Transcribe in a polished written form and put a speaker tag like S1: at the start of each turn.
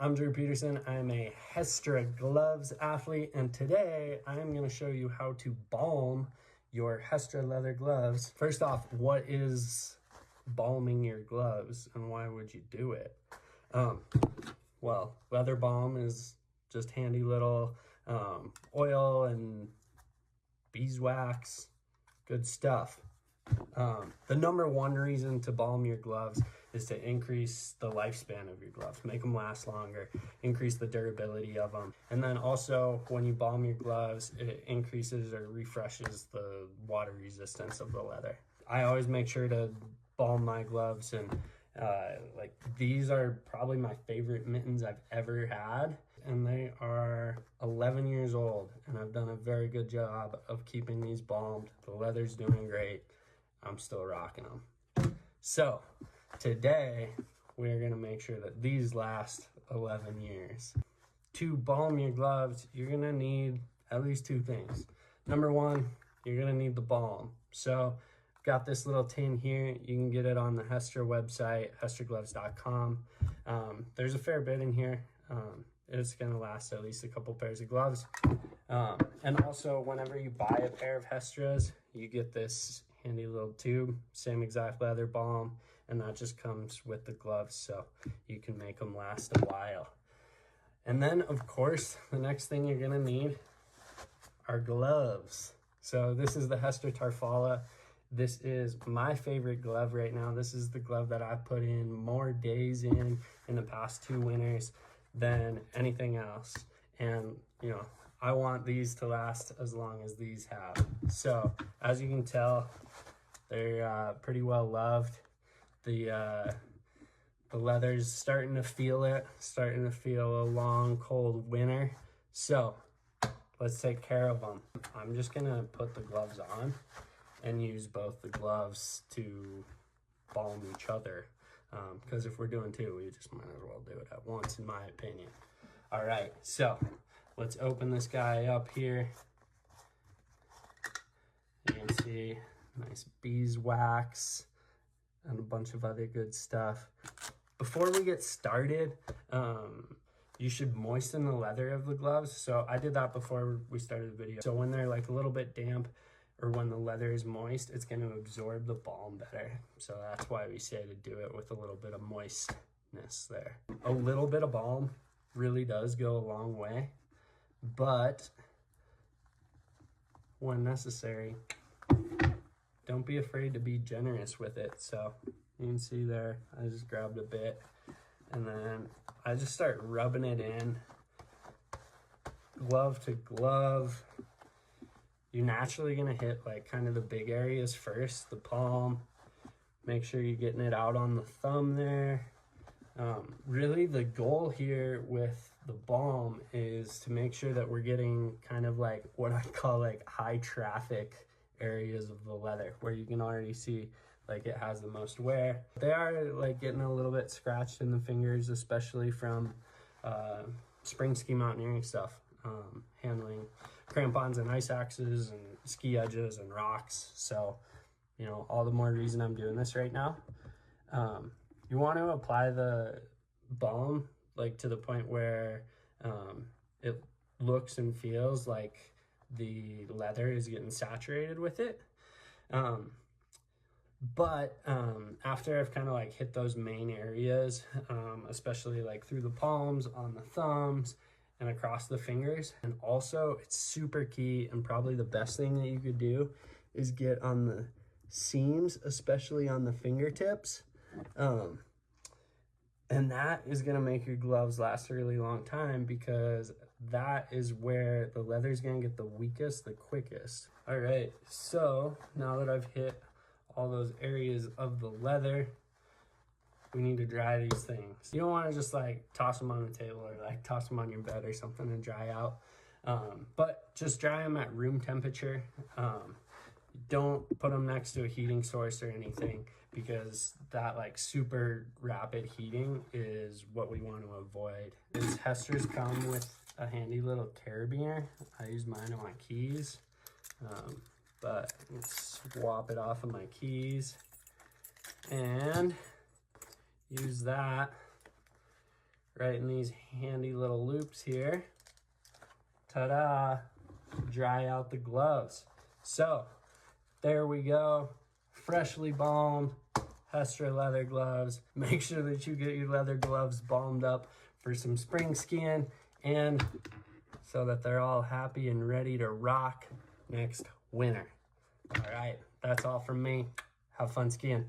S1: I'm Drew Peterson. I'm a Hestra gloves athlete, and today I'm going to show you how to balm your Hestra leather gloves. First off, what is balming your gloves and why would you do it? Well, leather balm is just handy little oil and beeswax, good stuff. The number one reason to balm your gloves is to increase the lifespan of your gloves, make them last longer, increase the durability of them. And then also when you balm your gloves, it increases or refreshes the water resistance of the leather. I always make sure to balm my gloves, and like these are probably my favorite mittens I've ever had. And they are 11 years old, and I've done a very good job of keeping these balmed. The leather's doing great. I'm still rocking them. So today we're gonna make sure that these last 11 years. To balm your gloves, you're gonna need at least two things. Number one, you're gonna need the balm. So I've got this little tin here. You can get it on the Hestra website, hestragloves.com. There's a fair bit in here. It's gonna last at least a couple pairs of gloves. And also whenever you buy a pair of Hestras, you get this handy little tube, same exact leather balm, and that just comes with the gloves, so you can make them last a while. And then of course, the next thing you're gonna need are gloves. So this is the Hestra Tarfala. This is my favorite glove right now. This is the glove that I've put in more days in the past 2 winters than anything else. And you know, I want these to last as long as these have. So as you can tell, they're pretty well loved. The leather's starting to feel it, starting to feel a long, cold winter. So let's take care of them. I'm just gonna put the gloves on and use both the gloves to balm each other. Because if we're doing two, we just might as well do it at once, in my opinion. All right, so let's open this guy up here. You can see nice beeswax and a bunch of other good stuff. Before we get started, you should moisten the leather of the gloves. So I did that before we started the video. So when they're like a little bit damp, or when the leather is moist, it's going to absorb the balm better. So that's why we say to do it with a little bit of moistness there. A little bit of balm really does go a long way, but when necessary, don't be afraid to be generous with it. So you can see there, I just grabbed a bit and then I just start rubbing it in, glove to glove. You're naturally gonna hit like kind of the big areas first, the palm. Make sure you're getting it out on the thumb there. Really the goal here with the balm is to make sure that we're getting kind of like what I call like high traffic areas of the leather, where you can already see like it has the most wear. They are like getting a little bit scratched in the fingers, especially from spring ski mountaineering stuff. Handling crampons and ice axes and ski edges and rocks. So, you know, all the more reason I'm doing this right now. You want to apply the balm like to the point where it looks and feels like the leather is getting saturated with it. But after I've kind of like hit those main areas, especially like through the palms, on the thumbs, and across the fingers. And also it's super key, and probably the best thing that you could do is get on the seams, especially on the fingertips. And that is gonna make your gloves last a really long time, because that is where the leather is gonna get the weakest, the quickest. All right, so now that I've hit all those areas of the leather, we need to dry these things. You don't want to just like toss them on the table or like toss them on your bed or something and dry out. But just dry them at room temperature. Don't put them next to a heating source or anything, because that like super rapid heating is what we want to avoid. These Hestras come with a handy little carabiner. I use mine on my keys, but let's swap it off of my keys and use that right in these handy little loops here. Ta-da! Dry out the gloves. So there we go, freshly balmed Hestra leather gloves. Make sure that you get your leather gloves balmed up for some spring skiing, and so that they're all happy and ready to rock next winter. All right, that's all from me. Have fun skiing.